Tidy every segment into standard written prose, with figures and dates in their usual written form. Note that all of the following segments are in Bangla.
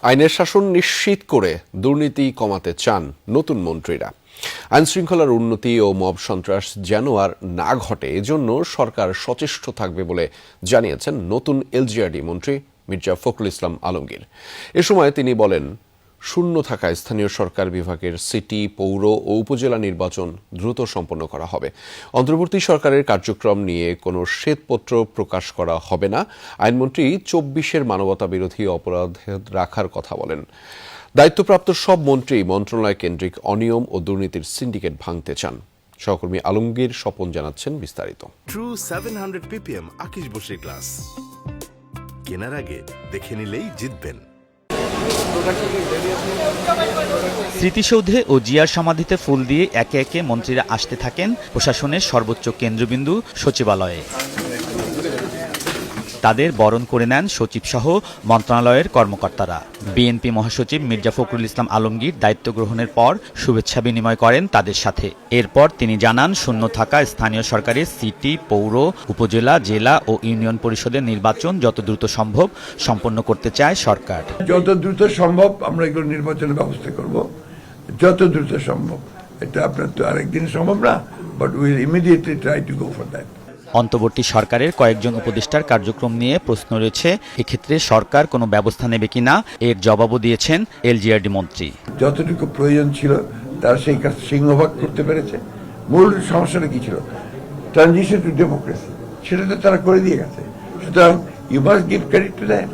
আইনের শাসন নিশ্চিত করে দুর্নীতি কমাতে চান নতুন মন্ত্রীরা। আইনশৃঙ্খলার উন্নতি ও মব সন্ত্রাস যেন আর না ঘটে এজন্য সরকার সচেষ্ট থাকবে বলে জানিয়েছেন নতুন এলজিআরডি মন্ত্রী মির্জা ফখরুল ইসলাম আলমগীর। এ সময় তিনি বলেন, শূন্য থাকা স্থানীয় সরকার বিভাগের সিটি, পৌর ও উপজেলা নির্বাচন দ্রুত সম্পন্ন করা হবে। অন্তর্বর্তী সরকারের কার্যক্রম নিয়ে কোনো শ্বেতপত্র প্রকাশ করা হবে না। আইনমন্ত্রী ২৪-এর মানবতা বিরোধী অপরাধ রাখার কথা বলেন। দায়িত্বপ্রাপ্ত সব মন্ত্রী মন্ত্রণালয় কেন্দ্রিক অনিয়ম ও দুর্নীতির সিন্ডিকেট ভাঙতে চান। সহকর্মী আলমগীর স্বপন জানাচ্ছেন বিস্তারিত। ট্রু 700 ppm আকিশ বসির গ্লাস কেনার আগে দেখে নিলেই জিতবেন। স্মৃতিসৌধে ও জিয়ার সমাধিতে ফুল দিয়ে একে একে মন্ত্রীরা আসতে থাকেন প্রশাসনের সর্বোচ্চ কেন্দ্রবিন্দু সচিবালয়ে। তাদের বরণ করে নেন সচিবসহ মন্ত্রণালয়ের কর্মকর্তারা। বিএনপি মহাসচিব মির্জা ফখরুল ইসলাম আলমগীর দায়িত্ব গ্রহণের পর শুভেচ্ছা বিনিময় করেন তাদের সাথে। এরপর তিনি জানান, শূন্য থাকা স্থানীয় সরকারের সিটি, পৌর, উপজেলা, জেলা ও ইউনিয়ন পরিষদের নির্বাচন যত দ্রুত সম্ভব সম্পন্ন করতে চায় সরকার। যত দ্রুত সম্ভব আমরা এগুলো নির্বাচনের ব্যবস্থা করব, যত দ্রুত সম্ভব। এটা আপনার তো আরেকদিন সম্ভব না, but will immediately try to go for that. অন্তর্বর্তী সরকারের কয়েকজন উপদেষ্টার কার্যক্রম নিয়ে প্রশ্ন রয়েছে, এক্ষেত্রে সরকার কোনো ব্যবস্থা নেবে কিনা এর জবাবও দিয়েছেন এলজিআরডি মন্ত্রী। যতটুকু প্রয়োজন ছিল তারা সেই কাজ সিংহভাগ করতে পেরেছে। মূল সমস্যাটা কি ছিল? ট্রানজিশন টু ডেমোক্রেসি, সেটা তো তারা করে দিয়ে গেছে। সুতরাং you must give credit to that.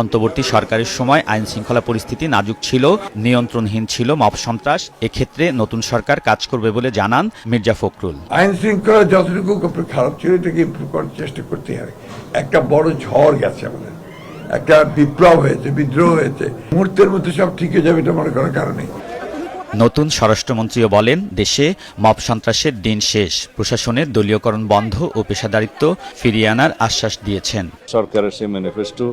অন্তর্বর্তী সরকারের সময় আইন শৃঙ্খলা পরিস্থিতি নাজুক ছিল, নিয়ন্ত্রণহীন ছিল মব সন্ত্রাস। এক্ষেত্রে নতুন সরকার কাজ করবে বলে জানান মির্জা ফখরুল। আইন শৃঙ্খলা যতটুকু খারাপ ছিল এটাকে ইমপ্রুভ করার চেষ্টা করতে হবে। একটা বড় ঝড় গেছে, আমাদের একটা বিপ্লব হয়েছে, বিদ্রোহ হয়েছে, মুহূর্তের মধ্যে সব ঠিক হয়ে যাবে এটা মনে করার কারণে। নতুন স্বরাষ্ট্রমন্ত্রীও বলেন, দেশে মব সন্ত্রাসের দিন শেষ। প্রশাসনের দলীয়করণ বন্ধ ও পেশাদারিত্ব ফিরিয়ে আনার আশ্বাস দিয়েছেন। সরকারের সেই ম্যানিফেস্টো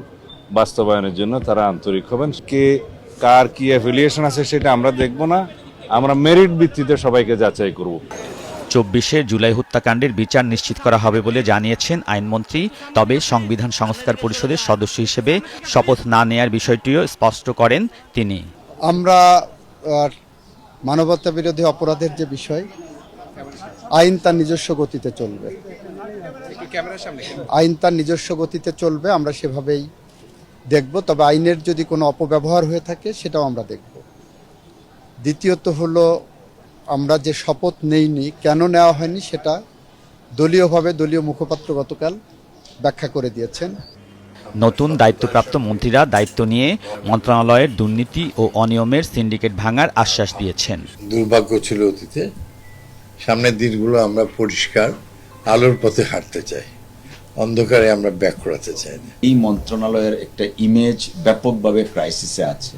বাস্তবায়নের জন্য তারা আন্তরিক হবেন। কে কার কি অ্যাফিলিয়েশন আছে সেটা আমরা দেখব না, আমরা মেরিট ভিত্তিতে সবাইকে যাচাই করব। ২৪-এর জুলাই হত্যাকাণ্ডের বিচার নিশ্চিত করা হবে বলে জানিয়েছেন আইনমন্ত্রী। তবে সংবিধান সংস্কার পরিষদের সদস্য হিসেবে শপথ না নেয়ার বিষয়টিও স্পষ্ট করেন তিনি। আমরা মানবতা বিরোধী অপরাধের যে বিষয়, আইন তার নিজস্ব গতিতে চলবে। আইন তার নিজস্ব গতিতে চলবে, আমরা সেভাবেই দেখব। তবে আইনের যদি কোনো অপব্যবহার হয়ে থাকে সেটাও আমরা দেখব। দ্বিতীয়ত হলো, আমরা যে শপথ নেইনি, কেন নেওয়া হয়নি সেটা দলীয়ভাবে দলীয় মুখপাত্র গতকাল ব্যাখ্যা করে দিয়েছেন। নতুন দায়িত্বপ্রাপ্ত মন্ত্রীরা দায়িত্ব নিয়ে মন্ত্রণালয়ের দুর্নীতি ও অনিয়মের সিন্ডিকেট ভাঙার আশ্বাস দিয়েছেন। দুর্ভাগ্য ছিল অতীতে, সামনের দিনগুলো আমরা পরিষ্কার আলোর পথে হাঁটতে চাই, অন্ধকারে আমরা ব্যাক করাতে চাই না। এই মন্ত্রণালয়ের একটা ইমেজ ব্যাপকভাবে ক্রাইসিসে আছে।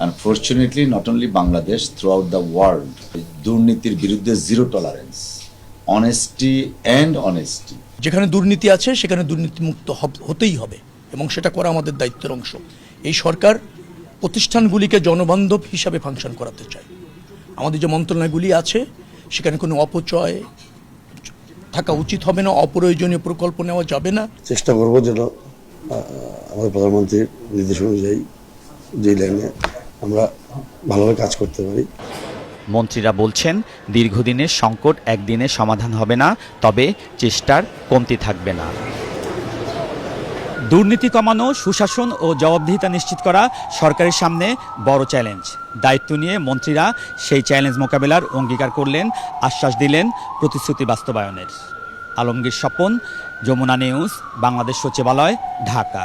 Unfortunately not only Bangladesh, through out the world দুর্নীতির বিরুদ্ধে zero tolerance, honesty and honesty. যেখানে দুর্নীতি আছে সেখানে দুর্নীতিমুক্ত হতেই হবে এবং সেটা করা আমাদের দায়িত্বের অংশ। এই সরকার প্রতিষ্ঠানগুলিকে জনবান্ধব হিসাবে ফাংশন করাতে চায়। আমাদের যে মন্ত্রণালয়গুলি আছে সেখানে কোনো অপচয় থাকা উচিত হবে না, অপ্রয়োজনীয় প্রকল্প নেওয়া যাবে না। চেষ্টা করবো যেন আমাদের প্রধানমন্ত্রীর নির্দেশ অনুযায়ী যে লাইনে আমরা ভালোভাবে কাজ করতে পারি। মন্ত্রীরা বলছেন, দীর্ঘদিনের সংকট একদিনে সমাধান হবে না, তবে চেষ্টার কমতি থাকবে না। দুর্নীতি কমানো, সুশাসন ও জবাবদিহিতা নিশ্চিত করা সরকারের সামনে বড় চ্যালেঞ্জ। দায়িত্ব নিয়ে মন্ত্রীরা সেই চ্যালেঞ্জ মোকাবেলার অঙ্গীকার করলেন, আশ্বাস দিলেন প্রতিশ্রুতি বাস্তবায়নের। আলমগীর স্বপন, যমুনা নিউজ, বাংলাদেশ সচিবালয়, ঢাকা।